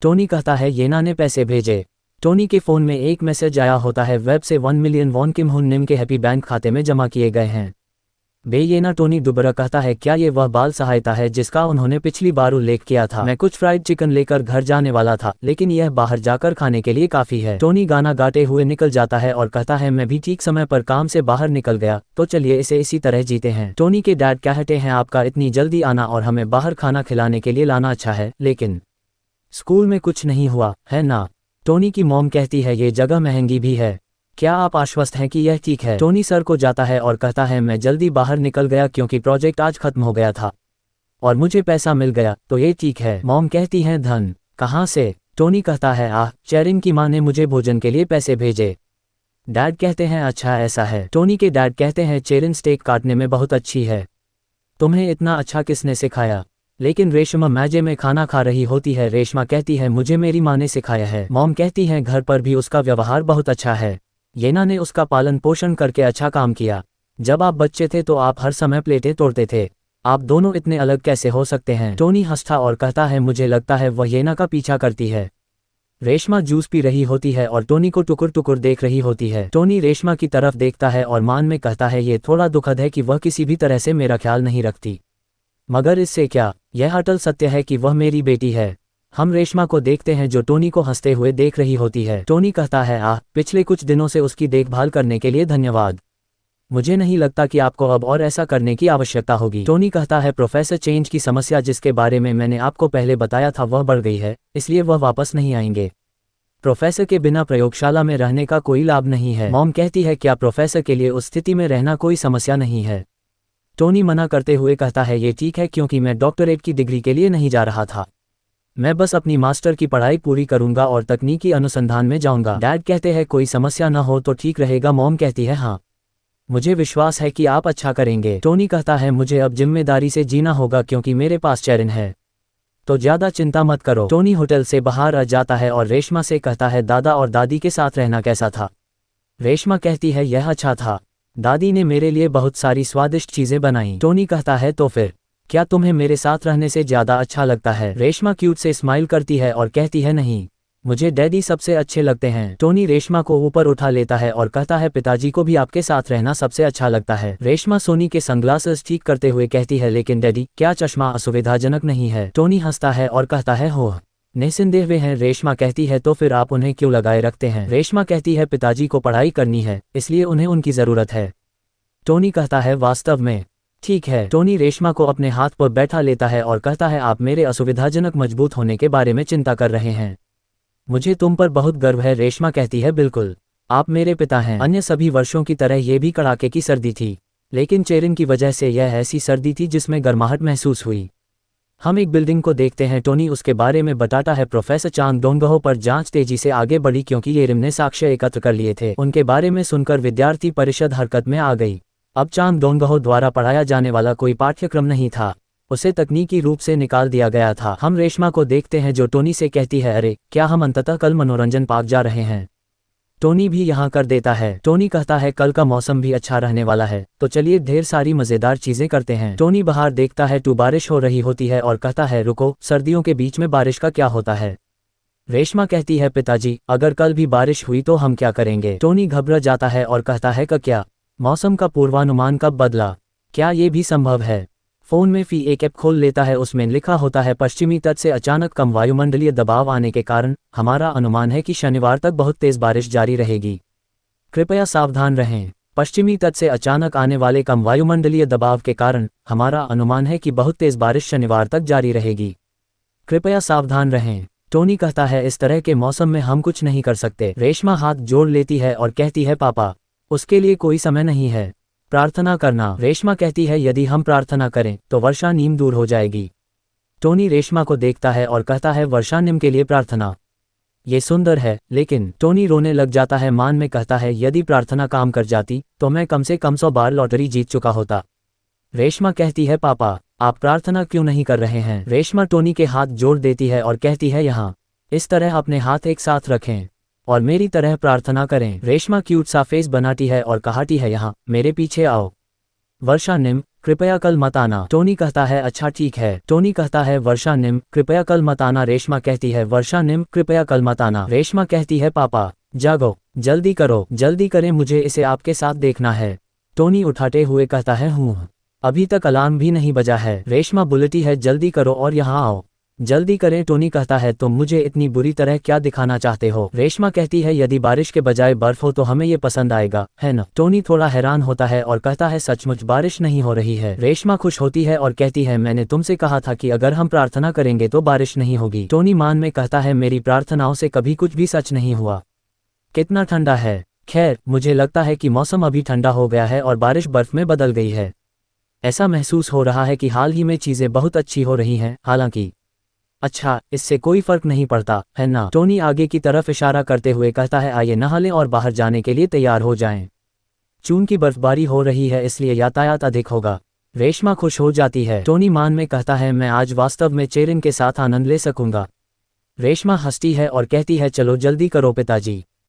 Tony कहता है येना ने पैसे भेजे। टोनी के फ़ोन में एक मैसेज आया होता है, वेब से 1 मिलियन वॉन किम हुन निम के हैप्पी बैंक खाते में जमा किए गए हैं। येना टोनी दुबारा कहता है क्या ये वह बाल सहायता है जिसका उन्होंने पिछली बार उल्लेख किया था। मैं कुछ फ्राइड चिकन लेकर घर जाने वाला था, लेकिन यह बाहर जाकर खाने के लिए काफ़ी है। टोनी गाना गाते हुए निकल जाता है और कहता है मैं भी ठीक समय पर काम से बाहर निकल गया, तो चलिए इसे इसी तरह जीते हैं। टोनी के डैड कहते हैं आपका इतनी जल्दी आना और हमें बाहर खाना खिलाने के लिए लाना अच्छा है, लेकिन स्कूल में कुछ नहीं हुआ है ना। टोनी की मॉम कहती है ये जगह महंगी भी है, क्या आप आश्वस्त हैं कि यह ठीक है। टोनी सर को जाता है और कहता है मैं जल्दी बाहर निकल गया क्योंकि प्रोजेक्ट आज खत्म हो गया था और मुझे पैसा मिल गया, तो ये ठीक है। मॉम कहती हैं धन कहाँ से। टोनी कहता है चेरिन की माँ ने मुझे भोजन के लिए पैसे भेजे। डैड कहते हैं अच्छा ऐसा है। टोनी के डैड कहते हैं चेरिन स्टेक काटने में बहुत अच्छी है, तुम्हें इतना अच्छा किसने सिखाया। लेकिन रेशमा मैजे में खाना खा रही होती है। रेशमा कहती है मुझे मेरी माँ ने सिखाया है। मॉम कहती हैं घर पर भी उसका व्यवहार बहुत अच्छा है, येना ने उसका पालन पोषण करके अच्छा काम किया। जब आप बच्चे थे तो आप हर समय प्लेटें तोड़ते थे, आप दोनों इतने अलग कैसे हो सकते हैं। टोनी हंसता और कहता है मुझे लगता है वह येना का पीछा करती है। रेशमा जूस पी रही होती है और टोनी को टुकुर टुकुर देख रही होती है। टोनी रेशमा की तरफ देखता है और मान में कहता है ये थोड़ा दुखद है कि वह किसी भी तरह से मेरा ख्याल नहीं रखती, मगर इससे क्या, यह अटल सत्य है कि वह मेरी बेटी है। हम रेशमा को देखते हैं जो टोनी को हंसते हुए देख रही होती है। टोनी कहता है पिछले कुछ दिनों से उसकी देखभाल करने के लिए धन्यवाद, मुझे नहीं लगता कि आपको अब और ऐसा करने की आवश्यकता होगी। टोनी कहता है प्रोफेसर चेंज की समस्या जिसके बारे में मैंने आपको पहले बताया था वह बढ़ गई है, इसलिए वह वापस नहीं आएंगे। प्रोफेसर के बिना प्रयोगशाला में रहने का कोई लाभ नहीं है। मॉम कहती है क्या प्रोफेसर के लिए उस स्थिति में रहना कोई समस्या नहीं है। टोनी मना करते हुए कहता है ये ठीक है क्योंकि मैं डॉक्टरेट की डिग्री के लिए नहीं जा रहा था, मैं बस अपनी मास्टर की पढ़ाई पूरी करूंगा और तकनीकी अनुसंधान में जाऊंगा। डैड कहते हैं कोई समस्या न हो तो ठीक रहेगा। मॉम कहती है हाँ, मुझे विश्वास है कि आप अच्छा करेंगे। टोनी कहता है मुझे अब जिम्मेदारी से जीना होगा क्योंकि मेरे पास चेरिन है, तो ज़्यादा चिंता मत करो। टोनी होटल से बाहर आ जाता है और रेशमा से कहता है दादा और दादी के साथ रहना कैसा था। रेशमा कहती है यह अच्छा था, दादी ने मेरे लिए बहुत सारी स्वादिष्ट चीज़ें बनाई। टोनी कहता है तो फिर क्या तुम्हें मेरे साथ रहने से ज़्यादा अच्छा लगता है। रेशमा क्यूट से स्माइल करती है और कहती है नहीं, मुझे डैडी सबसे अच्छे लगते हैं। टोनी रेशमा को ऊपर उठा लेता है और कहता है पिताजी को भी आपके साथ रहना सबसे अच्छा लगता है। रेशमा सोनी के सनग्लासेस ठीक करते हुए कहती है लेकिन डैडी क्या चश्मा असुविधाजनक नहीं है। टोनी हंसता है और कहता है हो निस्संदेह वे हैं। रेशमा कहती है तो फिर आप उन्हें क्यों लगाए रखते हैं। रेशमा कहती है पिताजी को पढ़ाई करनी है, इसलिए उन्हें उनकी ज़रूरत है। टोनी कहता है वास्तव में ठीक है। टोनी रेशमा को अपने हाथ पर बैठा लेता है और कहता है आप मेरे असुविधाजनक मजबूत होने के बारे में चिंता कर रहे हैं, मुझे तुम पर बहुत गर्व है। रेशमा कहती है बिल्कुल, आप मेरे पिता हैं। अन्य सभी वर्षों की तरह ये भी कड़ाके की सर्दी थी, लेकिन चेरिन की वजह से यह ऐसी सर्दी थी जिसमें गर्माहट महसूस हुई। हम एक बिल्डिंग को देखते हैं, टोनी उसके बारे में बताता है। प्रोफेसर चांग डोंगहो पर जांच तेजी से आगे बढ़ी क्योंकि येरिम ने साक्ष्य एकत्र कर लिए थे। उनके बारे में सुनकर विद्यार्थी परिषद हरकत में आ गई। अब चांग डोंगहो द्वारा पढ़ाया जाने वाला कोई पाठ्यक्रम नहीं था, उसे तकनीकी रूप से निकाल दिया गया था। हम रेशमा को देखते हैं जो टोनी से कहती है अरे क्या हम अंततः कल मनोरंजन पार्क जा रहे हैं। टोनी भी यहाँ कर देता है। टोनी कहता है कल का मौसम भी अच्छा रहने वाला है, तो चलिए ढेर सारी मज़ेदार चीज़ें करते हैं। टोनी बाहर देखता है तो बारिश हो रही होती है और कहता है रुको, सर्दियों के बीच में बारिश का क्या होता है। रेशमा कहती है पिताजी अगर कल भी बारिश हुई तो हम क्या करेंगे। टोनी घबरा जाता है और कहता है क्या मौसम का पूर्वानुमान कब बदला, क्या ये भी संभव है। फ़ोन में एक ऐप खोल लेता है, उसमें लिखा होता है पश्चिमी तट से अचानक कम वायुमंडलीय दबाव आने के कारण हमारा अनुमान है कि शनिवार तक बहुत तेज़ बारिश जारी रहेगी, कृपया सावधान रहें। पश्चिमी तट से अचानक आने वाले कम वायुमंडलीय दबाव के कारण हमारा अनुमान है कि बहुत तेज़ बारिश शनिवार तक जारी रहेगी, कृपया सावधान रहें। टोनी कहता है इस तरह के मौसम में हम कुछ नहीं कर सकते। रेशमा हाथ जोड़ लेती है और कहती है पापा उसके लिए कोई समय नहीं है, प्रार्थना करना। रेशमा कहती है यदि हम प्रार्थना करें तो वर्षा नीम दूर हो जाएगी। टोनी रेशमा को देखता है और कहता है वर्षा नीम के लिए प्रार्थना, ये सुंदर है। लेकिन टोनी रोने लग जाता है। मान में कहता है यदि प्रार्थना काम कर जाती तो मैं कम से कम 100 बार लॉटरी जीत चुका होता। रेशमा कहती है पापा आप प्रार्थना क्यों नहीं कर रहे हैं। रेशमा टोनी के हाथ जोड़ देती है और कहती है यहाँ इस तरह अपने हाथ एक साथ रखें और मेरी तरह प्रार्थना करें। रेशमा क्यूट सा फेस बनाती है और कहती है यहाँ मेरे पीछे आओ। वर्षा निम कृपया कल मत आना। टोनी कहता है अच्छा ठीक है। टोनी कहता है वर्षा निम कृपया कल मत आना। रेशमा कहती है वर्षा निम कृपया कल मत आना। रेशमा कहती है पापा जागो, जल्दी करो, जल्दी करें, मुझे इसे आपके साथ देखना है। टोनी उठाते हुए कहता है अभी तक अलार्म भी नहीं बजा है। रेशमा बुलती है जल्दी करो और यहाँ आओ, जल्दी करें। टोनी कहता है तुम मुझे इतनी बुरी तरह क्या दिखाना चाहते हो। रेशमा कहती है यदि बारिश के बजाय बर्फ हो तो हमें ये पसंद आएगा, है न। टोनी थोड़ा हैरान होता है और कहता है सचमुच बारिश नहीं हो रही है। रेशमा खुश होती है और कहती है मैंने तुमसे कहा था कि अगर हम प्रार्थना करेंगे तो बारिश नहीं होगी। टोनी मान में कहता है मेरी प्रार्थनाओं से कभी कुछ भी सच नहीं हुआ। कितना ठंडा है। खैर मुझे लगता है कि मौसम अभी ठंडा हो गया है और बारिश बर्फ में बदल गई है। ऐसा महसूस हो रहा है कि हाल ही में चीजें बहुत अच्छी हो रही हैं। हालांकि अच्छा, इससे कोई फर्क नहीं पड़ता, है ना। टोनी आगे की तरफ इशारा करते हुए कहता है आइए नहा लें और बाहर जाने के लिए तैयार हो जाएं। चूंकि बर्फबारी हो रही है इसलिए यातायात अधिक होगा। रेशमा खुश हो जाती है। टोनी मान में कहता है मैं आज वास्तव में चेरिन के साथ आनंद ले सकूंगा। रेशमा हंसती है और कहती है चलो जल्दी करो पिताजी।